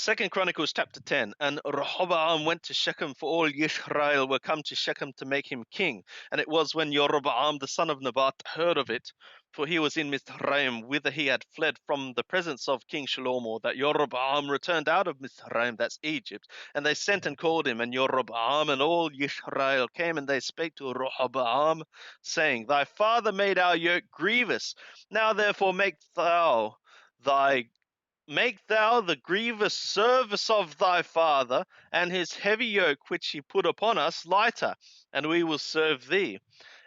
Second Chronicles chapter 10. And Rehoboam went to Shechem, for all Yisrael were come to Shechem to make him king. And it was when Jeroboam the son of Nebat heard of it, for he was in Mizraim, whither he had fled from the presence of King Shlomo, that Jeroboam returned out of Mizraim, that's Egypt. And they sent and called him, and Jeroboam and all Yisrael came, and they spake to Rehoboam, saying, Thy father made our yoke grievous. Now therefore make thou the grievous service of thy father, and his heavy yoke which he put upon us lighter, and we will serve thee.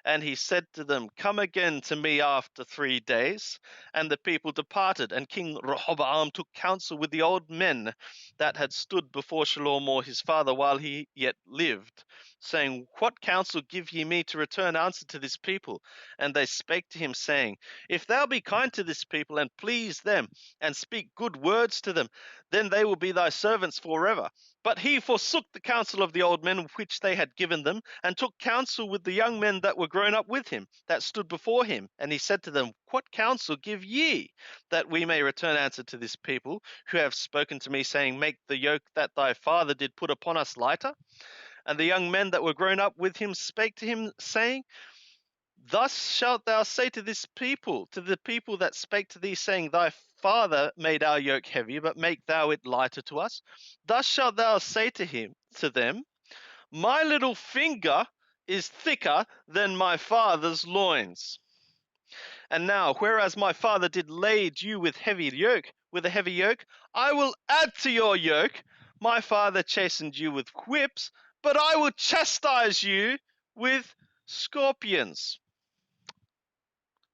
And he said to them, Come again to me after 3 days. And the people departed, and King Rehoboam took counsel with the old men that had stood before Shlomo his father while he yet lived, saying, What counsel give ye me to return answer to this people? And they spake to him, saying, If thou be kind to this people, and please them, and speak good words to them, then they will be thy servants forever. But he forsook the counsel of the old men which they had given them, and took counsel with the young men that were grown up with him, that stood before him. And he said to them, What counsel give ye, that we may return answer to this people, who have spoken to me, saying, Make the yoke that thy father did put upon us lighter? And the young men that were grown up with him spake to him, saying, Thus shalt thou say to this people, to the people that spake to thee, saying, Thy father made our yoke heavy, but make thou it lighter to us. Thus shalt thou say to them, My little finger is thicker than my father's loins. And now, whereas my father did lade you with a heavy yoke, I will add to your yoke. My father chastened you with whips, but I will chastise you with scorpions.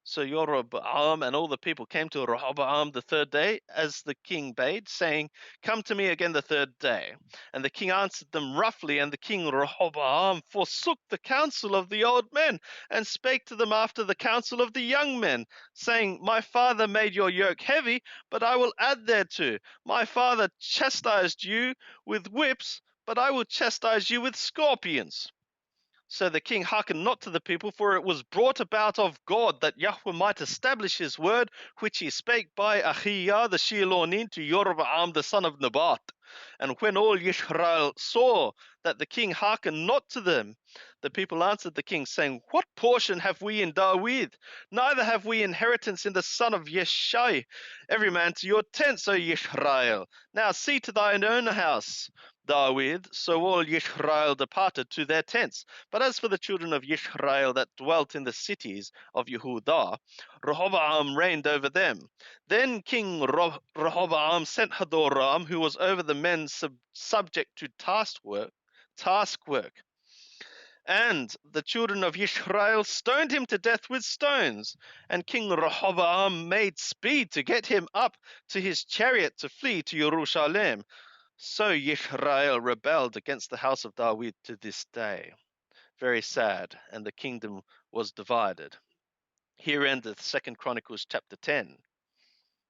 So Jeroboam and all the people came to Rehoboam the 3rd day, as the king bade, saying, Come to me again the 3rd day. And the king answered them roughly, and the king Rehoboam forsook the counsel of the old men, and spake to them after the counsel of the young men, saying, My father made your yoke heavy, but I will add thereto. My father chastised you with whips, but I will chastise you with scorpions. So the king hearkened not to the people, for it was brought about of God that Yahweh might establish his word, which he spake by Ahijah the Shilonite to Jeroboam the son of Nebat. And when all Israel saw that the king hearkened not to them, the people answered the king, saying, What portion have we in David? Neither have we inheritance in the son of Yeshai. Every man to your tents, O Israel. Now see to thine own house, David. So all Yisrael departed to their tents. But as for the children of Yisrael that dwelt in the cities of Yehudah, Rehoboam reigned over them. Then King Rehoboam sent Hadoram, who was over the men subject to task work. And the children of Yisrael stoned him to death with stones. And King Rehoboam made speed to get him up to his chariot to flee to Jerusalem. So Yisrael rebelled against the house of David to this day. Very sad, and the kingdom was divided. Here endeth 2 Chronicles chapter 10.